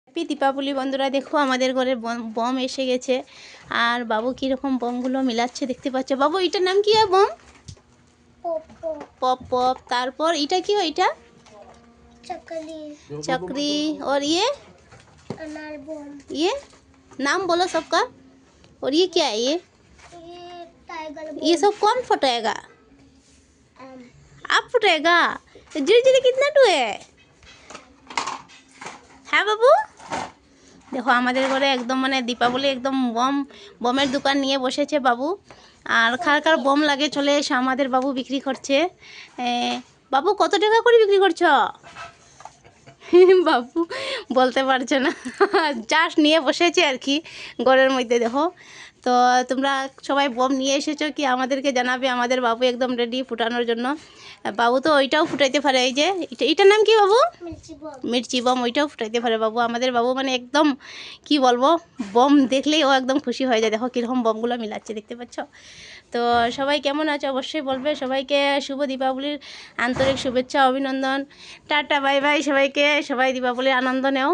Happy Deepavali বন্ধুরা। দেখো আমাদের ঘরে বম এসে গেছে আর বাবু কীরকম বমগুলো মিলাচ্ছে দেখতে পাচ্ছ। বাবু এটার নাম কি হয়? বম পপ পপ। তারপর এটা কি হয়? এটা चक्री। और ये नाम बोलो सबका। और ये क्या है? ये सब कौन फटाएगा? आप फटाएगा? धीरे धीरे कितना टू है बाबू। দেখো আমাদের ঘরে একদম মানে দীপাবলি একদম বমের দোকান নিয়ে বসেছে বাবু। আর কার কার বম লাগে চলে এসে আমাদের বাবু বিক্রি করছে। বাবু কত টাকা করে বিক্রি করছো? বাবু বলতে পারছে না, জাস্ট নিয়ে বসেছে আর কি ঘরের মধ্যে। দেখো তো তোমরা সবাই বম নিয়ে এসেছো কি আমাদেরকে জানাবে। আমাদের বাবু একদম রেডি ফুটানোর জন্য। বাবু তো ওইটাও ফুটাইতে পারে। এই যে এটার নাম কি বাবু? মির্চি বম। ওইটাও ফুটাইতে পারে বাবু। আমাদের বাবু মানে একদম কি বলবো, বম দেখলেই ও একদম খুশি হয়ে যায়। দেখো কীরকম বমগুলো মিলাচ্ছে দেখতে পাচ্ছ। তো সবাই কেমন আছো অবশ্যই বলবে। সবাইকে শুভ দীপাবলির আন্তরিক শুভেচ্ছা অভিনন্দন। টাটা বাই বাই সবাইকে। সবাই দীপাবলির আনন্দ নেও।